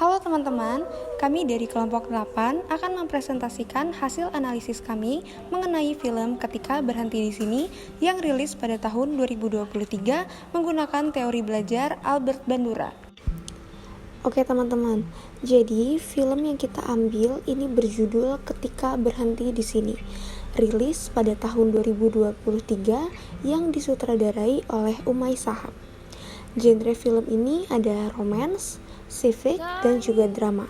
Halo teman-teman, kami dari kelompok 8 akan mempresentasikan hasil analisis kami mengenai film Ketika Berhenti di Sini yang rilis pada tahun 2023 menggunakan teori belajar Albert Bandura. Oke teman-teman, jadi film yang kita ambil ini berjudul Ketika Berhenti di Sini, rilis pada tahun 2023 yang disutradarai oleh Umay Shahab. Genre film ini ada romance, civic, dan juga drama.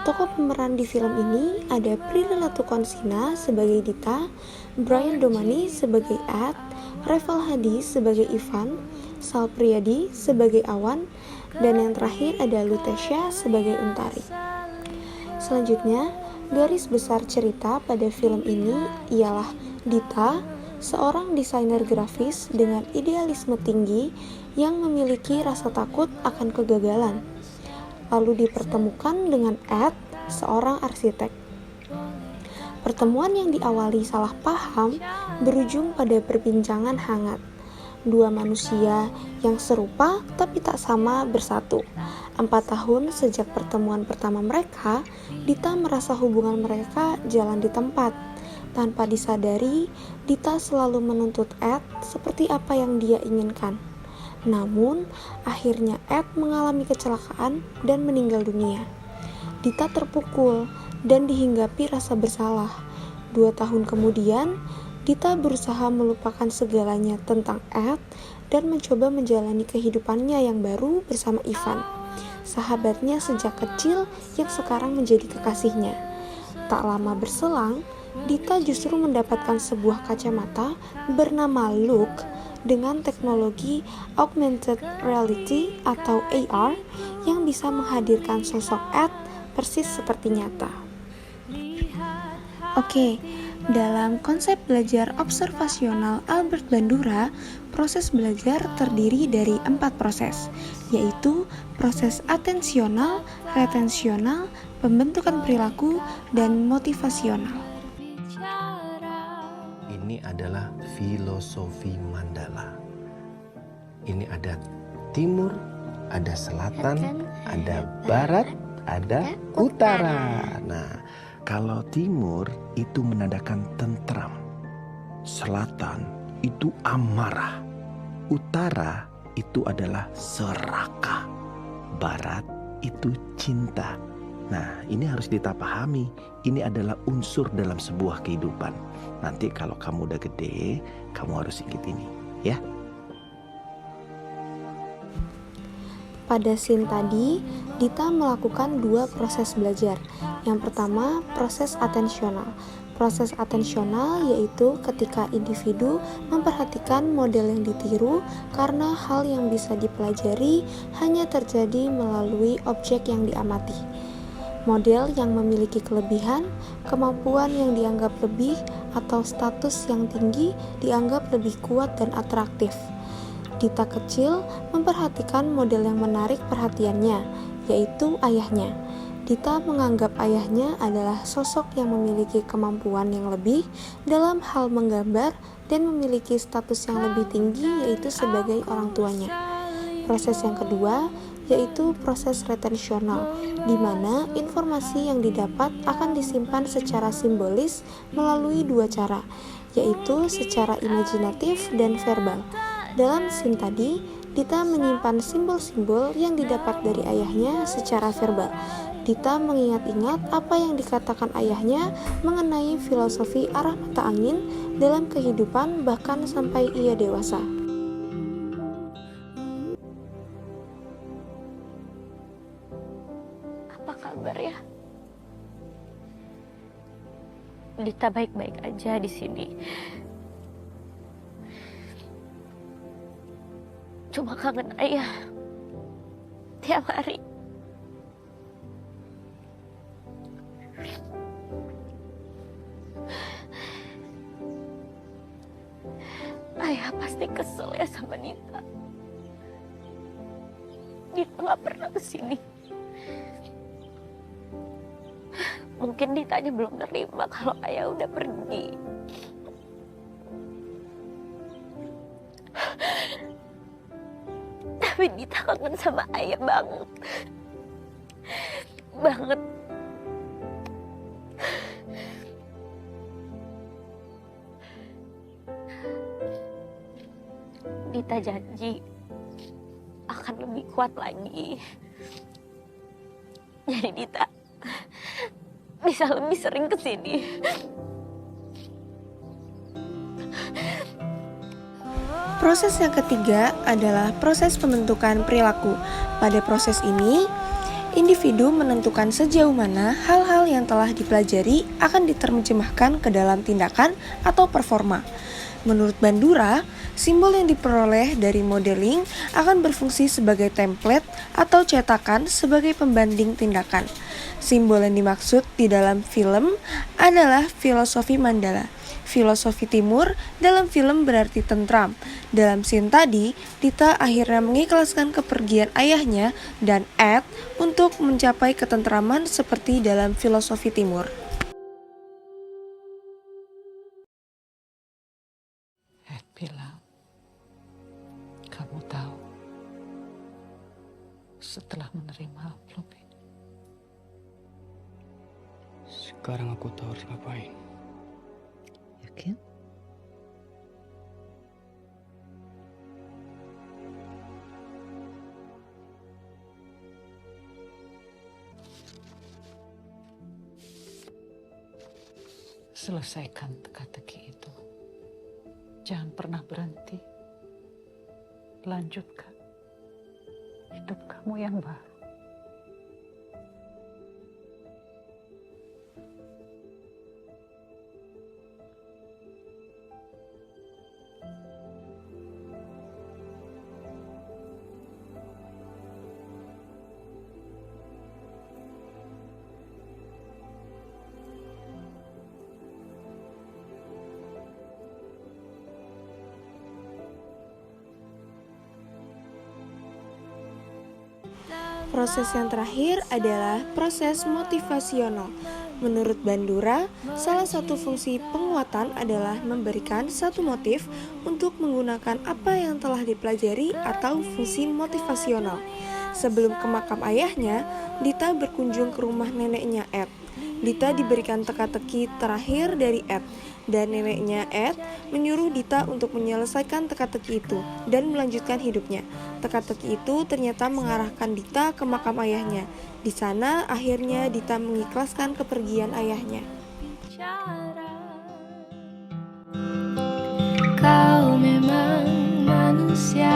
Tokoh pemeran di film ini ada Prilly Latuconsina sebagai Dita, Brian Domani sebagai Ed, Reval Hadi sebagai Ivan, Sal Priadi sebagai Awan, dan yang terakhir ada Lutesia sebagai Untari. Selanjutnya, garis besar cerita pada film ini ialah Dita, seorang desainer grafis dengan idealisme tinggi yang memiliki rasa takut akan kegagalan. Lalu dipertemukan dengan Ed, seorang arsitek. Pertemuan yang diawali salah paham berujung pada perbincangan hangat. Dua manusia yang serupa tapi tak sama bersatu. 4 tahun sejak pertemuan pertama mereka, Dita merasa hubungan mereka jalan di tempat. Tanpa disadari, Dita selalu menuntut Ed seperti apa yang dia inginkan. Namun, akhirnya Ed mengalami kecelakaan dan meninggal dunia. Dita terpukul dan dihinggapi rasa bersalah. 2 tahun kemudian, Dita berusaha melupakan segalanya tentang Ed dan mencoba menjalani kehidupannya yang baru bersama Ivan, sahabatnya sejak kecil yang sekarang menjadi kekasihnya. Tak lama berselang, Dita justru mendapatkan sebuah kacamata bernama Look dengan teknologi augmented reality atau AR yang bisa menghadirkan sosok Ed persis seperti nyata. Oke, dalam konsep belajar observasional Albert Bandura, proses belajar terdiri dari 4 proses, yaitu proses atensional, retensional, pembentukan perilaku, dan motivasional. Ini adalah filosofi Mandala. Ini ada timur, ada selatan, ada barat, ada utara. Nah, kalau timur itu menandakan tentram, selatan itu amarah, utara itu adalah serakah, barat itu cinta. Nah, ini harus kita pahami. Ini adalah unsur dalam sebuah kehidupan. Nanti kalau kamu udah gede, kamu harus ingat ini, ya. Pada scene tadi, Dita melakukan 2 proses belajar. Yang pertama, proses atensional. Proses atensional yaitu ketika individu memperhatikan model yang ditiru karena hal yang bisa dipelajari hanya terjadi melalui objek yang diamati. Model yang memiliki kelebihan, kemampuan yang dianggap lebih, atau status yang tinggi dianggap lebih kuat dan atraktif. Dita kecil memperhatikan model yang menarik perhatiannya, yaitu ayahnya. Dita menganggap ayahnya adalah sosok yang memiliki kemampuan yang lebih dalam hal menggambar dan memiliki status yang lebih tinggi, yaitu sebagai orang tuanya. Proses yang kedua yaitu proses retensional, di mana informasi yang didapat akan disimpan secara simbolis melalui 2 cara, yaitu secara imajinatif dan verbal. Dalam scene tadi, Dita menyimpan simbol-simbol yang didapat dari ayahnya secara verbal. Dita mengingat-ingat apa yang dikatakan ayahnya mengenai filosofi arah mata angin dalam kehidupan bahkan sampai ia dewasa. Apa kabar ya? Dita baik-baik aja di sini. Cuma kangen ayah tiap hari. Ayah pasti kesel ya sama Dita. Dita gak pernah kesini. Mungkin Ditanya belum terima kalau ayah udah pergi. Tapi Dita kangen sama ayah banget. banget. Dita janji akan lebih kuat lagi. Jadi Dita bisa lebih sering kesini. Proses yang ketiga adalah proses pembentukan perilaku. Pada proses ini, individu menentukan sejauh mana hal-hal yang telah dipelajari akan diterjemahkan ke dalam tindakan atau performa. Menurut Bandura, simbol yang diperoleh dari modeling akan berfungsi sebagai template atau cetakan sebagai pembanding tindakan. Simbol yang dimaksud di dalam film adalah filosofi Mandala. Filosofi Timur dalam film berarti tentram. Dalam scene tadi, Dita akhirnya mengikhlaskan kepergian ayahnya dan Ed untuk mencapai ketentraman seperti dalam filosofi Timur. Ed bilang, kamu tahu, setelah menerima amplop ini, sekarang aku tahu harus ngapain. yakin? Selesaikan teka-teki itu. Jangan pernah berhenti. Lanjutkan hidup kamu yang baru. Proses yang terakhir adalah proses motivasional. Menurut Bandura, salah satu fungsi penguatan adalah memberikan satu motif untuk menggunakan apa yang telah dipelajari atau fungsi motivasional. Sebelum ke makam ayahnya, Dita berkunjung ke rumah neneknya Ed. Dita diberikan teka-teki terakhir dari Ed, dan neneknya Ed menyuruh Dita untuk menyelesaikan teka-teki itu dan melanjutkan hidupnya. Teka-teki itu ternyata mengarahkan Dita ke makam ayahnya. Di sana akhirnya Dita mengikhlaskan kepergian ayahnya. Kau memang manusia